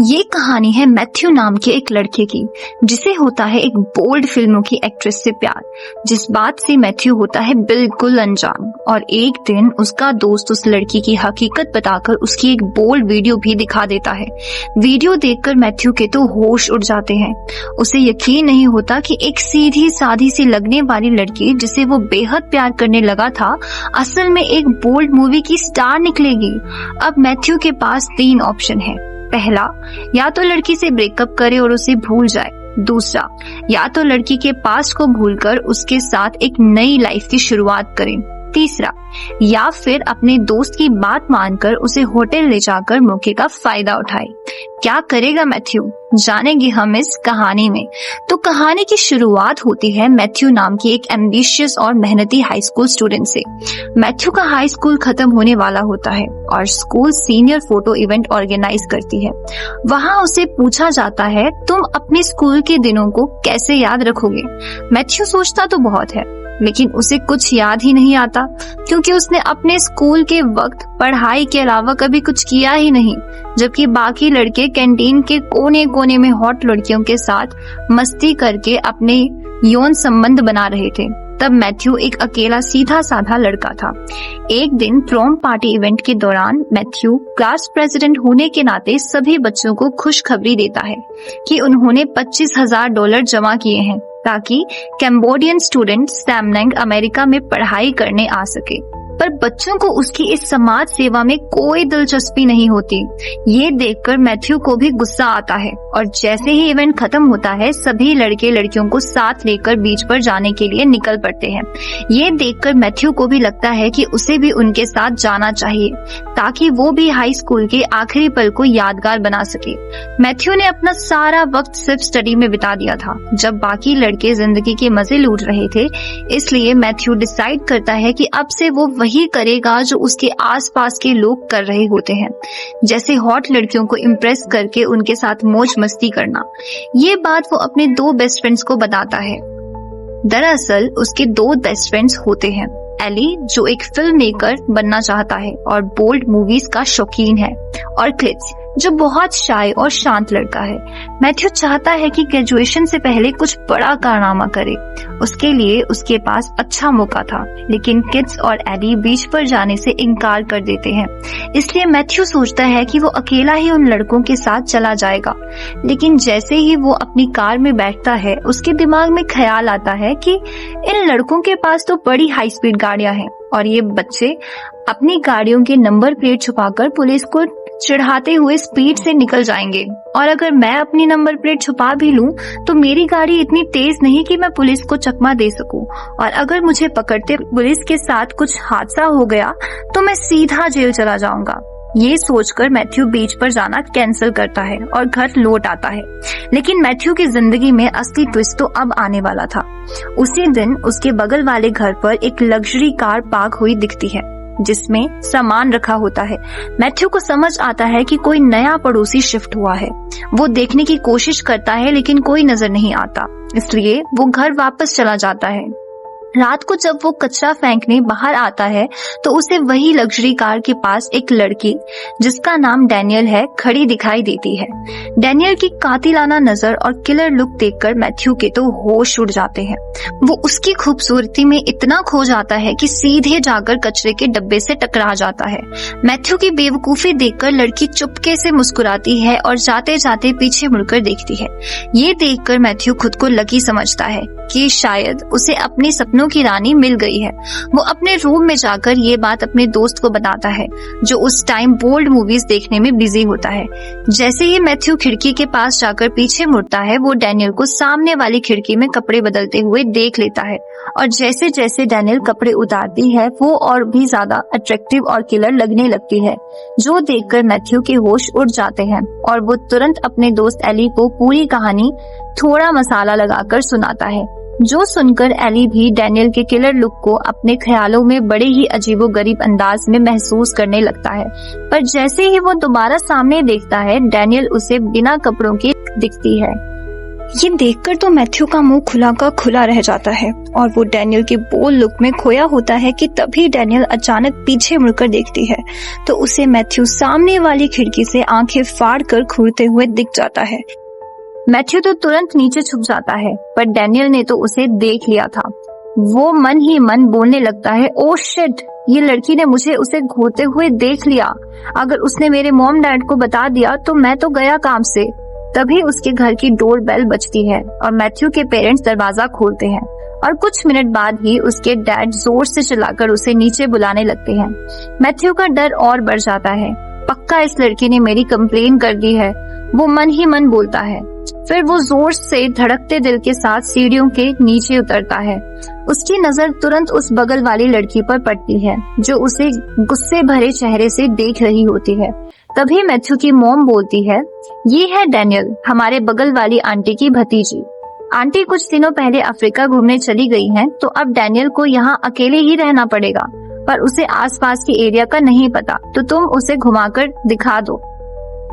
ये कहानी है मैथ्यू नाम के एक लड़के की, जिसे होता है एक बोल्ड फिल्मों की एक्ट्रेस से प्यार, जिस बात से मैथ्यू होता है बिल्कुल अनजान। और एक दिन उसका दोस्त उस लड़की की हकीकत बताकर उसकी एक बोल्ड वीडियो भी दिखा देता है। वीडियो देखकर मैथ्यू के तो होश उड़ जाते हैं। उसे यकीन नहीं होता कि एक सीधी सादी सी लगने वाली लड़की जिसे वो बेहद प्यार करने लगा था, असल में एक बोल्ड मूवी की स्टार निकलेगी। अब मैथ्यू के पास 3 ऑप्शन है। पहला, या तो लड़की से ब्रेकअप करे और उसे भूल जाए। दूसरा, या तो लड़की के पास्ट को भूलकर उसके साथ एक नई लाइफ की शुरुआत करें। तीसरा, या फिर अपने दोस्त की बात मानकर उसे होटल ले जाकर मौके का फायदा उठाए। क्या करेगा मैथ्यू, जानेंगे हम इस कहानी में। तो कहानी की शुरुआत होती है मैथ्यू नाम की एक एम्बिशियस और मेहनती हाई स्कूल स्टूडेंट से। मैथ्यू का हाई स्कूल खत्म होने वाला होता है और school senior photo event organize करती है। वहां उसे पूछा जाता है, तुम अपने स्कूल के दिनों को कैसे याद रखोगे। मैथ्यू सोचता तो बहुत है, लेकिन उसे कुछ याद ही नहीं आता, क्योंकि उसने अपने स्कूल के वक्त पढ़ाई के अलावा कभी कुछ किया ही नहीं, जबकि बाकी लड़के कैंटीन के कोने कोने में हॉट लड़कियों के साथ मस्ती करके अपने यौन संबंध बना रहे थे। तब मैथ्यू एक अकेला सीधा साधा लड़का था। एक दिन प्रॉम पार्टी इवेंट के दौरान मैथ्यू क्लास प्रेसिडेंट होने के नाते सभी बच्चों को खुशखबरी देता है कि उन्होंने $25,000 जमा किए हैं ताकि कैम्बोडियन स्टूडेंट सैमनंग अमेरिका में पढ़ाई करने आ सके। पर बच्चों को उसकी इस समाज सेवा में कोई दिलचस्पी नहीं होती। ये देखकर मैथ्यू को भी गुस्सा आता है और जैसे ही इवेंट खत्म होता है, सभी लड़के लड़कियों को साथ लेकर बीच पर जाने के लिए निकल पड़ते हैं। ये देखकर मैथ्यू को भी लगता है कि उसे भी उनके साथ जाना चाहिए, ताकि वो भी हाई स्कूल के आखिरी पल को यादगार बना सके। मैथ्यू ने अपना सारा वक्त सिर्फ स्टडी में बिता दिया था, जब बाकी लड़के जिंदगी के मजे लूट रहे थे। इसलिए मैथ्यू डिसाइड करता है कि अब से वो वही करेगा जो उसके आसपास के लोग कर रहे होते हैं, जैसे हॉट लड़कियों को इम्प्रेस करके उनके साथ मौज मस्ती करना। ये बात वो अपने 2 बेस्ट फ्रेंड्स को बताता है। दरअसल उसके 2 बेस्ट फ्रेंड्स होते हैं, एली जो एक फिल्म मेकर बनना चाहता है और बोल्ड मूवीज का शौकीन है, और क्लिट्स जो बहुत शाय और शांत लड़का है। मैथ्यू चाहता है कि ग्रेजुएशन से पहले कुछ बड़ा कारनामा करे। उसके लिए उसके पास अच्छा मौका था, लेकिन किड्स और एडी बीच पर जाने से इनकार कर देते हैं। इसलिए मैथ्यू सोचता है कि वो अकेला ही उन लड़कों के साथ चला जाएगा। लेकिन जैसे ही वो अपनी कार में बैठता है, उसके दिमाग में ख्याल आता है कि इन लड़कों के पास तो बड़ी हाई स्पीड गाड़ियां हैं और ये बच्चे अपनी गाड़ियों के नंबर प्लेट छुपाकर पुलिस को चिढ़ाते हुए स्पीड से निकल जाएंगे। और अगर मैं अपनी नंबर प्लेट छुपा भी लूं, तो मेरी गाड़ी इतनी तेज नहीं कि मैं पुलिस को चकमा दे सकूं, और अगर मुझे पकड़ते पुलिस के साथ कुछ हादसा हो गया तो मैं सीधा जेल चला जाऊंगा। ये सोचकर मैथ्यू बीच पर जाना कैंसिल करता है और घर लौट आता है। लेकिन मैथ्यू की जिंदगी में असली ट्विस्ट तो अब आने वाला था। उसी दिन उसके बगल वाले घर पर एक लग्जरी कार पार्क हुई दिखती है, जिसमें सामान रखा होता है। मैथ्यू को समझ आता है कि कोई नया पड़ोसी शिफ्ट हुआ है। वो देखने की कोशिश करता है, लेकिन कोई नजर नहीं आता, इसलिए वो घर वापस चला जाता है। रात को जब वो कचरा फेंकने बाहर आता है, तो उसे वही लग्जरी कार के पास एक लड़की, जिसका नाम डैनियल है, खड़ी दिखाई देती है। डैनियल की कातिलाना नजर और किलर लुक देखकर मैथ्यू के तो होश उड़ जाते हैं। वो उसकी खूबसूरती में इतना खो जाता है कि सीधे जाकर कचरे के डब्बे से टकरा जाता है। मैथ्यू की बेवकूफी देखकर लड़की चुपके से मुस्कुराती है और जाते जाते पीछे मुड़कर देखती है। ये देखकर मैथ्यू खुद को लकी समझता है कि शायद उसे अपने सपनों की रानी मिल गई है। वो अपने रूम में जाकर ये बात अपने दोस्त को बताता है, जो उस टाइम बोल्ड मूवीज देखने में बिजी होता है। जैसे ही मैथ्यू खिड़की के पास जाकर पीछे मुड़ता है, वो डैनियल को सामने वाली खिड़की में कपड़े बदलते हुए देख लेता है, और जैसे जैसे डैनियल कपड़े उतारती है, वो और भी ज्यादा अट्रैक्टिव और किलर लगने लगती है, जो देखकर मैथ्यू के होश उड़ जाते हैं और वो तुरंत अपने दोस्त एली को पूरी कहानी थोड़ा मसाला लगाकर सुनाता है, जो सुनकर एली भी डैनियल के किलर लुक को अपने ख्यालों में बड़े ही अजीबोगरीब अंदाज में महसूस करने लगता है। पर जैसे ही वो दोबारा सामने देखता है, डैनियल उसे बिना कपड़ों के दिखती है। ये देखकर तो मैथ्यू का मुंह खुला का खुला रह जाता है और वो डैनियल के बोल्ड लुक में खोया होता है कि तभी डैनियल अचानक पीछे मुड़कर देखती है तो उसे मैथ्यू सामने वाली खिड़की से आंखें फाड़ कर घूरते हुए दिख जाता है। मैथ्यू तो तुरंत नीचे छुप जाता है पर डैनियल ने तो उसे देख लिया था। वो मन ही मन बोलने लगता है, ओ शिट, ये लड़की ने मुझे उसे घूरते हुए देख लिया। अगर उसने मेरे मॉम डैड को बता दिया तो मैं तो गया काम से। तभी उसके घर की डोर बेल बजती है और मैथ्यू के पेरेंट्स दरवाजा खोलते हैं और कुछ मिनट बाद ही उसके डैड जोर से चिल्लाकर उसे नीचे बुलाने लगते हैं। मैथ्यू का डर और बढ़ जाता है। पक्का इस लड़की ने मेरी कंप्लेन कर दी है, वो मन ही मन बोलता है। फिर वो जोर से धड़कते दिल के साथ सीढ़ियों के नीचे उतरता है। उसकी नजर तुरंत उस बगल वाली लड़की पर पड़ती है जो उसे गुस्से भरे चेहरे से देख रही होती है। तभी मैथ्यू की मॉम बोलती है, ये है डैनियल, हमारे बगल वाली आंटी की भतीजी। आंटी कुछ दिनों पहले अफ्रीका घूमने चली गई हैं, तो अब डैनियल को यहाँ अकेले ही रहना पड़ेगा, पर उसे आसपास के एरिया का नहीं पता, तो तुम उसे घुमाकर दिखा दो।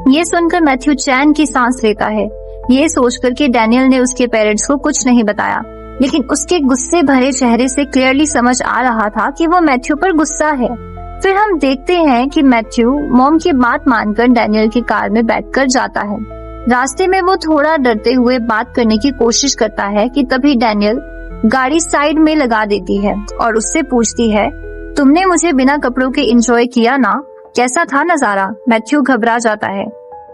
ये सुनकर मैथ्यू चैन की सांस लेता है, ये सोचकर कि डैनियल ने उसके पेरेंट्स को कुछ नहीं बताया, लेकिन उसके गुस्से भरे चेहरे से क्लियरली समझ आ रहा था कि वो मैथ्यू पर गुस्सा है। फिर हम देखते हैं कि मैथ्यू मॉम की बात मानकर डैनियल की कार में बैठकर जाता है। रास्ते में वो थोड़ा डरते हुए बात करने की कोशिश करता है कि तभी डैनियल गाड़ी साइड में लगा देती है और उससे पूछती है, तुमने मुझे बिना कपड़ों के एंजॉय किया ना, कैसा था नजारा? मैथ्यू घबरा जाता है,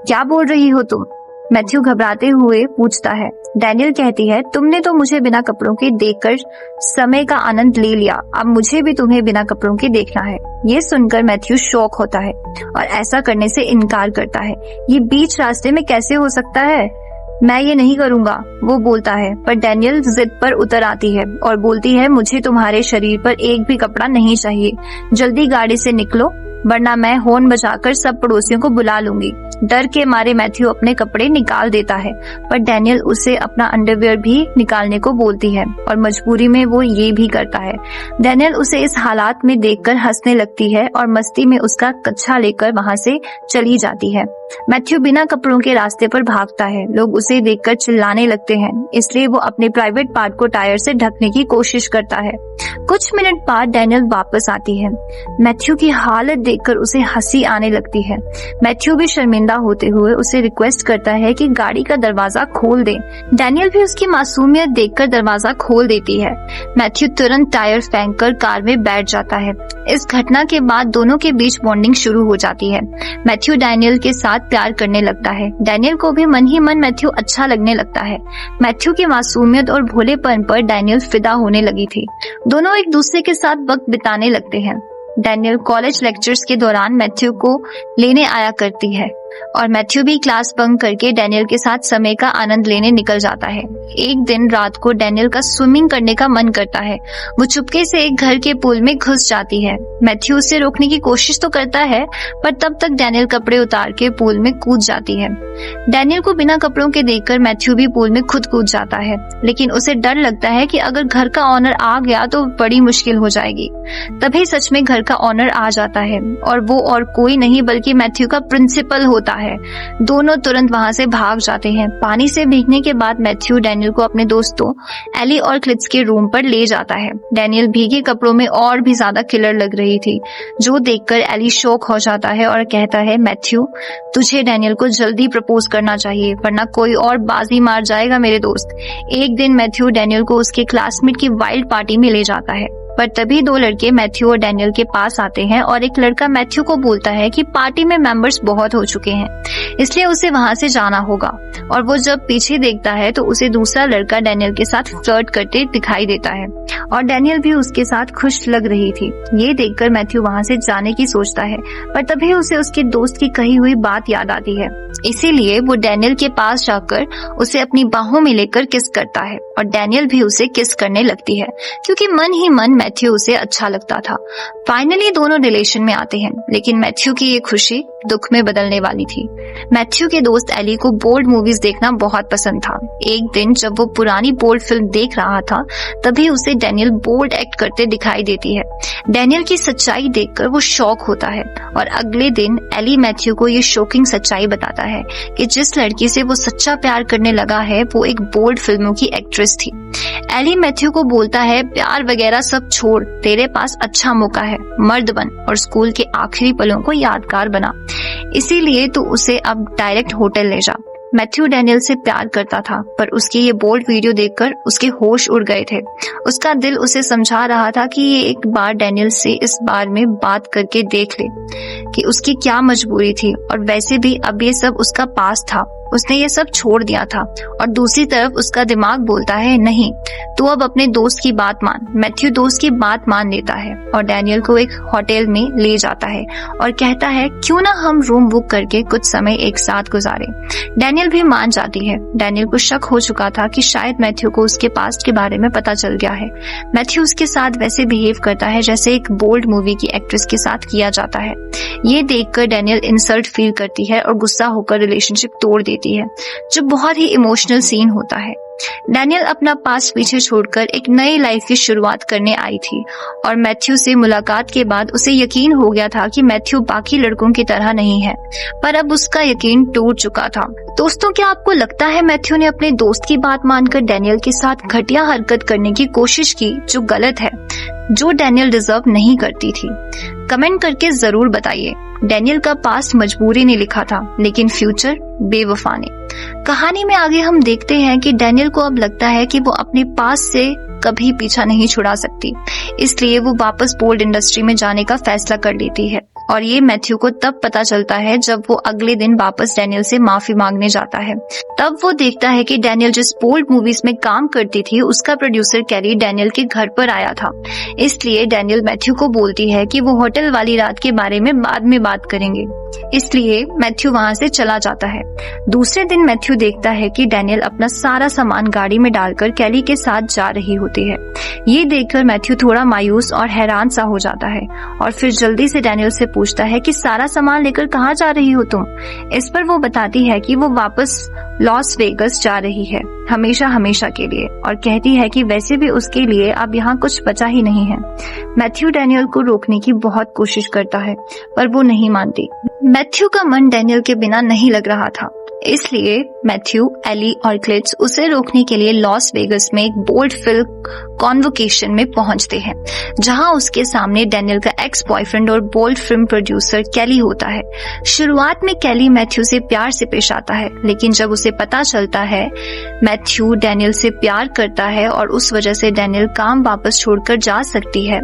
क्या बोल रही हो तुम? मैथ्यू घबराते हुए पूछता है। डैनियल कहती है, तुमने तो मुझे बिना कपड़ों के देखकर समय का आनंद ले लिया, अब मुझे भी तुम्हें बिना कपड़ों के देखना है। ये सुनकर मैथ्यू शॉक होता है और ऐसा करने से इनकार करता है। ये बीच रास्ते में कैसे हो सकता है? मैं ये नहीं करूंगा, वो बोलता है। पर डैनियल जिद पर उतर आती है और बोलती है, मुझे तुम्हारे शरीर पर एक भी कपड़ा नहीं चाहिए, जल्दी गाड़ी से निकलो वरना मैं हॉर्न बजाकर सब पड़ोसियों को बुला लूंगी। डर के मारे मैथ्यू अपने कपड़े निकाल देता है पर डैनियल उसे अपना अंडरवियर भी निकालने को बोलती है और मजबूरी में वो ये भी करता है। डैनियल उसे इस हालात में देखकर हंसने लगती है और मस्ती में उसका कच्छा लेकर वहां से चली जाती है। मैथ्यू बिना कपड़ों के रास्ते पर भागता है। लोग उसे देखकर चिल्लाने लगते हैं, इसलिए वो अपने प्राइवेट पार्ट को टायर से ढकने की कोशिश करता है। कुछ मिनट बाद डैनियल वापस आती है। मैथ्यू की हालत देखकर उसे हंसी आने लगती है। मैथ्यू भी शर्मिंदा होते हुए उसे रिक्वेस्ट करता है कि गाड़ी का दरवाजा खोल दे। डैनियल भी उसकी मासूमियत देखकर दरवाजा खोल देती है। मैथ्यू तुरंत टायर फेंककर कार में बैठ जाता है। इस घटना के बाद दोनों के बीच बॉन्डिंग शुरू हो जाती है। मैथ्यू डैनियल के साथ प्यार करने लगता है। डैनियल को भी मन ही मन मैथ्यू अच्छा लगने लगता है। मैथ्यू की मासूमियत और भोलेपन पर डैनियल फिदा होने लगी थी। दोनों एक दूसरे के साथ वक्त बिताने लगते हैं। डैनियल कॉलेज लेक्चर्स के दौरान मैथ्यू को लेने आया करती है और मैथ्यू भी क्लास बंक करके डैनियल के साथ समय का आनंद लेने निकल जाता है। एक दिन रात को डैनियल का स्विमिंग करने का मन करता है। वो चुपके से एक घर के पूल में घुस जाती है। मैथ्यू उसे रोकने की कोशिश तो करता है पर तब तक डैनियल कपड़े उतार के पूल में कूद जाती है। डैनियल को बिना कपड़ों के देखकर मैथ्यू भी पूल में खुद कूद जाता है, लेकिन उसे डर लगता है कि अगर घर का ऑनर आ गया तो बड़ी मुश्किल हो जाएगी। तभी सच में घर का ऑनर आ जाता है और वो और कोई नहीं बल्कि मैथ्यू का प्रिंसिपल होता है। दोनों तुरंत वहां से भाग जाते हैं। पानी से भीगने के बाद मैथ्यू डैनियल को अपने दोस्तों एली और क्लिट्स के रूम पर ले जाता है। डैनियल भीगे कपड़ों में और भी ज्यादा किलर लग रही थी, जो देखकर एली शॉक हो जाता है और कहता है, मैथ्यू तुझे डैनियल को जल्दी प्रपोज करना चाहिए वरना कोई और बाजी मार जाएगा मेरे दोस्त। एक दिन मैथ्यू डैनियल को उसके क्लासमेट की वाइल्ड पार्टी में ले जाता है, पर तभी दो लड़के मैथ्यू और डैनियल के पास आते हैं और एक लड़का मैथ्यू को बोलता है कि पार्टी में मेंबर्स बहुत हो चुके हैं, इसलिए उसे वहां से जाना होगा। और वो जब पीछे देखता है तो उसे दूसरा लड़का डैनियल के साथ फ्लर्ट करते दिखाई देता है और डैनियल भी उसके साथ खुश लग रही थी। ये देखकर मैथ्यू वहां से जाने की सोचता है, पर तभी उसे उसके दोस्त की कही हुई बात याद आती है। इसीलिए वो डैनियल के पास जाकर उसे अपनी बाहों में लेकर किस करता है और डैनियल भी उसे किस करने लगती है, क्योंकि मन ही मन मैथ्यू उसे अच्छा लगता था। फाइनली दोनों रिलेशन में आते हैं, लेकिन मैथ्यू की ये खुशी दुख में बदलने वाली थी। मैथ्यू के दोस्त एली को बोल्ड मूवीज देखना बहुत पसंद था। एक दिन जब वो पुरानी बोल्ड फिल्म देख रहा था, तभी उसे डैनियल बोल्ड एक्ट करते दिखाई देती है। डैनियल की सच्चाई देखकर वो शॉक होता है और अगले दिन एली मैथ्यू को ये शॉकिंग सच्चाई बताता है है कि जिस लड़की से वो सच्चा प्यार करने लगा है वो एक बोल्ड फिल्मों की एक्ट्रेस थी। एली मैथ्यू को बोलता है, प्यार वगैरह सब छोड़, तेरे पास अच्छा मौका है, मर्द बन और स्कूल के आखिरी पलों को यादगार बना, इसीलिए तू उसे अब डायरेक्ट होटल ले जा। मैथ्यू डैनियल से प्यार करता था, पर उसकी ये बोल्ड वीडियो देखकर उसके होश उड़ गए थे। उसका दिल उसे समझा रहा था कि ये एक बार डैनियल से इस बारे में बात करके देख ले कि उसकी क्या मजबूरी थी, और वैसे भी अब ये सब उसका पास था, उसने ये सब छोड़ दिया था। और दूसरी तरफ उसका दिमाग बोलता है, नहीं, तू अब अपने दोस्त की बात मान। मैथ्यू दोस्त की बात मान लेता है और डैनियल को एक होटल में ले जाता है और कहता है, क्यों ना हम रूम बुक करके कुछ समय एक साथ गुजारें। डैनियल भी मान जाती है। डैनियल को शक हो चुका था कि शायद मैथ्यू को उसके पास्ट के बारे में पता चल गया है। मैथ्यू उसके साथ वैसे बिहेव करता है जैसे एक बोल्ड मूवी की एक्ट्रेस के साथ किया जाता है। ये देखकर डैनियल इंसल्ट फील करती है और गुस्सा होकर रिलेशनशिप तोड़ देती है, जो बहुत ही इमोशनल सीन होता है। डैनियल अपना पास्ट पीछे छोड़कर एक नई लाइफ की शुरुआत करने आई थी और मैथ्यू से मुलाकात के बाद उसे यकीन हो गया था कि मैथ्यू बाकी लड़कों की तरह नहीं है, पर अब उसका यकीन टूट चुका था। दोस्तों, क्या आपको लगता है मैथ्यू ने अपने दोस्त की बात मानकर डैनियल के साथ घटिया हरकत करने की कोशिश की, जो गलत है, जो डैनियल डिजर्व नहीं करती थी? कमेंट करके जरूर बताइए। डैनियल का पास्ट मजबूरी ने लिखा था, लेकिन फ्यूचर बेवफा ने। कहानी में आगे हम देखते हैं कि डैनियल को अब लगता है कि वो अपने पास्ट से कभी पीछा नहीं छुड़ा सकती, इसलिए वो वापस बोल्ड इंडस्ट्री में जाने का फैसला कर लेती है। और ये मैथ्यू को तब पता चलता है जब वो अगले दिन वापस डैनियल से माफी मांगने जाता है। तब वो देखता है कि डैनियल जिस बोल्ड मूवीज में काम करती थी उसका प्रोड्यूसर कैली डैनियल के घर पर आया था। इसलिए डैनियल मैथ्यू को बोलती है कि वो होटल वाली रात के बारे में बाद में बात करेंगे, इसलिए मैथ्यू वहाँ से चला जाता है। दूसरे दिन मैथ्यू देखता है कि डैनियल अपना सारा सामान गाड़ी में डालकर कैली के साथ जा रही होती है। ये देखकर मैथ्यू थोड़ा मायूस और हैरान सा हो जाता है और फिर जल्दी से डैनियल से पूछता है कि सारा सामान लेकर कहाँ जा रही हो तुम? इस पर वो बताती है कि वो वापस लॉस वेगस जा रही है, हमेशा हमेशा के लिए, और कहती है कि वैसे भी उसके लिए अब यहाँ कुछ बचा ही नहीं है। मैथ्यू डैनियल को रोकने की बहुत कोशिश करता है, पर वो नहीं मानती। मैथ्यू का मन डैनियल के बिना नहीं लग रहा था, इसलिए मैथ्यू, एली और क्लिट्स उसे रोकने के लिए लॉस वेगस में एक बोल्ड फिल्म कॉन्वोकेशन में पहुंचते हैं, जहां उसके सामने डैनियल का एक्स बॉयफ्रेंड और बोल्ड फिल्म प्रोड्यूसर कैली होता है। शुरुआत में कैली मैथ्यू से प्यार से पेश आता है, लेकिन जब उसे पता चलता है मैथ्यू डैनियल से प्यार करता है और उस वजह से डैनियल काम वापस छोड़कर जा सकती है,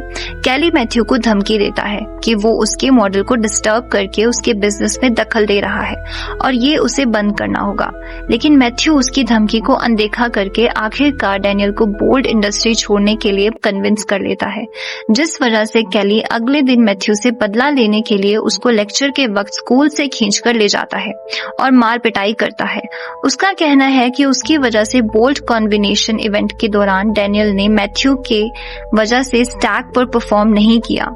कैली मैथ्यू को धमकी देता है कि वो उसके मॉडल को डिस्टर्ब करके उसके बिजनेस में दखल दे रहा है और ये उसे बंद करना होगा। लेकिन मैथ्यू उसकी धमकी को अनदेखा करके आखिरकार डैनियल को बोल्ड इंडस्ट्री छोड़ने के लिए कन्विंस कर लेता है, जिस वजह से कैली अगले दिन मैथ्यू से बदला लेने के लिए उसको लेक्चर के वक्त स्कूल से खींचकर ले जाता है और मार पिटाई करता है। उसका कहना है कि उसकी वजह से बोल्ड कॉम्बिनेशन इवेंट के दौरान डैनियल ने मैथ्यू के वजह से स्टैक पर परफॉर्म नहीं किया।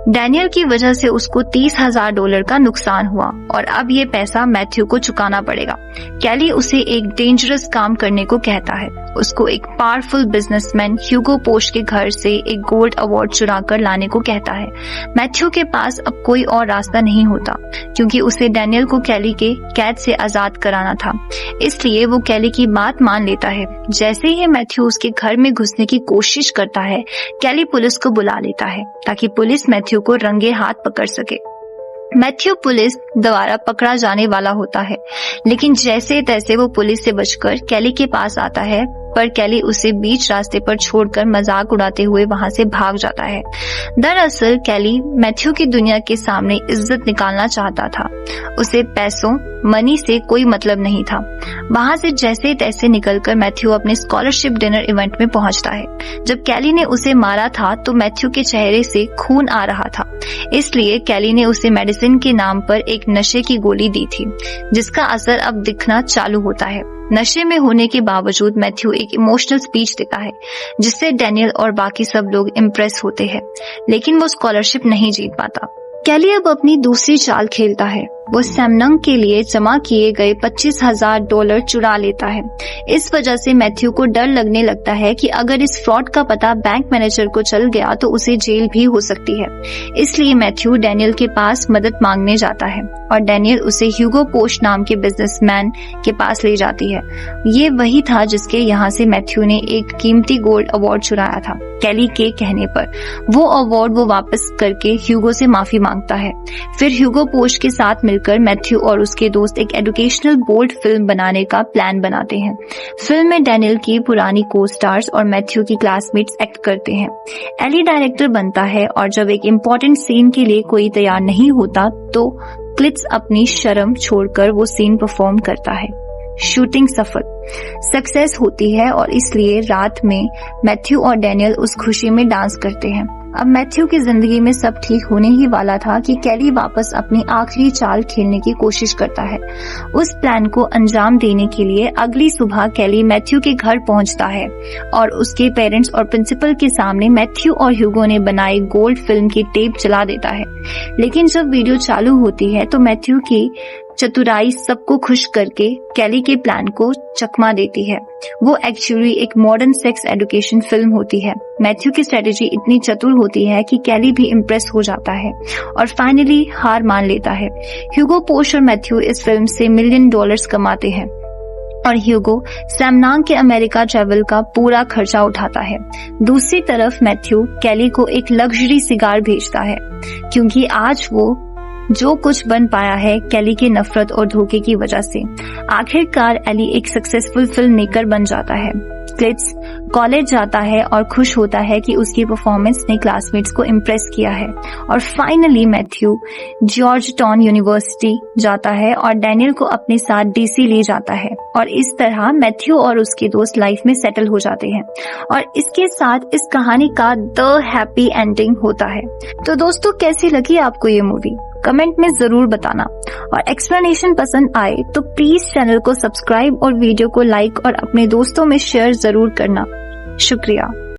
डैनियल की वजह से उसको $30,000 का नुकसान हुआ और अब ये पैसा मैथ्यू को चुकाना पड़ेगा। कैली उसे एक डेंजरस काम करने को कहता है, उसको एक पावरफुल बिजनेसमैन ह्यूगो पोश के घर से एक गोल्ड अवार्ड चुरा कर लाने को कहता है। मैथ्यू के पास अब कोई और रास्ता नहीं होता, क्योंकि उसे डैनियल को कैली के कैद से आजाद कराना था, इसलिए वो कैली की बात मान लेता है। जैसे ही मैथ्यू उसके घर में घुसने की कोशिश करता है, कैली पुलिस को बुला लेता है ताकि पुलिस मैथ्यू को रंगे हाथ पकड़ सके। मैथ्यू पुलिस द्वारा पकड़ा जाने वाला होता है, लेकिन जैसे तैसे वो पुलिस से बचकर कैली के पास आता है, पर कैली उसे बीच रास्ते पर छोड़कर मजाक उड़ाते हुए वहां से भाग जाता है। दरअसल कैली मैथ्यू की दुनिया के सामने इज्जत निकालना चाहता था, उसे पैसों मनी से कोई मतलब नहीं था। वहां से जैसे तैसे निकलकर मैथ्यू अपने स्कॉलरशिप डिनर इवेंट में पहुंचता है। जब कैली ने उसे मारा था तो मैथ्यू के चेहरे से खून आ रहा था, इसलिए कैली ने उसे मेडिसिन के नाम पर एक नशे की गोली दी थी, जिसका असर अब दिखना चालू होता है। नशे में होने के बावजूद मैथ्यू एक इमोशनल स्पीच देता है, जिससे डैनियल और बाकी सब लोग इम्प्रेस होते हैं, लेकिन वो स्कॉलरशिप नहीं जीत पाता। कैली अब अपनी दूसरी चाल खेलता है वो सैमनंग के लिए जमा किए गए $25,000 चुरा लेता है। इस वजह से मैथ्यू को डर लगने लगता है कि अगर इस फ्रॉड का पता बैंक मैनेजर को चल गया तो उसे जेल भी हो सकती है। इसलिए मैथ्यू डैनियल के पास मदद मांगने जाता है और डैनियल उसे ह्यूगो पोश नाम के बिजनेसमैन के पास ले जाती है। ये वही था जिसके यहाँ से मैथ्यू ने एक कीमती गोल्ड अवार्ड चुराया था। कैली के कहने पर वो अवार्ड वो वापस करके ह्यूगो से माफी मांगता है। फिर ह्यूगो पोश के साथ मिलकर मैथ्यू और उसके दोस्त एक एजुकेशनल बोल्ड फिल्म बनाने का प्लान बनाते हैं। फिल्म में डैनियल की पुरानी को स्टार्स और मैथ्यू की क्लासमेट्स एक्ट करते हैं। एली डायरेक्टर बनता है और जब एक इम्पोर्टेंट सीन के लिए कोई तैयार नहीं होता तो क्लिट्स अपनी शर्म छोड़कर वो सीन परफॉर्म करता है। शूटिंग सफल सक्सेस होती है और इसलिए रात में मैथ्यू और डैनियल उस खुशी में डांस करते हैं। अब मैथ्यू की जिंदगी में सब ठीक होने ही वाला था कि कैली वापस अपनी आखिरी चाल खेलने की कोशिश करता है। उस प्लान को अंजाम देने के लिए अगली सुबह कैली मैथ्यू के घर पहुंचता है और उसके पेरेंट्स और प्रिंसिपल के सामने मैथ्यू और ह्यूगो ने बनाई गोल्ड फिल्म की टेप चला देता है। लेकिन जब वीडियो चालू होती है तो मैथ्यू की चतुराई सबको खुश करके कैली के प्लान को चकमा देती है। वो एक्चुअली एक मॉडर्न सेक्स एजुकेशन फिल्म होती है। मैथ्यू की स्ट्रेटेजी इतनी चतुर होती है कि कैली भी इम्प्रेस हो जाता है और फाइनली हार मान लेता है। ह्यूगो पोश और मैथ्यू इस फिल्म से $1 मिलियन कमाते हैं और ह्यूगो सैमनंग के अमेरिका ट्रैवल का पूरा खर्चा उठाता है। दूसरी तरफ मैथ्यू कैली को एक लग्जरी सिगार भेजता है क्योंकि आज वो जो कुछ बन पाया है कैली की नफरत और धोखे की वजह से। आखिरकार एली एक सक्सेसफुल फिल्म मेकर बन जाता है। क्लिट्स कॉलेज जाता है और खुश होता है कि उसकी परफॉर्मेंस ने क्लासमेट्स को इम्प्रेस किया है। और finally Matthew George town university जाता है और डैनियल को अपने साथ डीसी ले जाता है और इस तरह मैथ्यू और उसके दोस्त लाइफ में सेटल हो जाते हैं और इसके साथ इस कहानी का द हैप्पी एंडिंग होता है। तो दोस्तों कैसी लगी आपको ये मूवी कमेंट में जरूर बताना और एक्सप्लेनेशन पसंद आए तो प्लीज चैनल को सब्सक्राइब और वीडियो को लाइक और अपने दोस्तों में शेयर जरूर करना। शुक्रिया।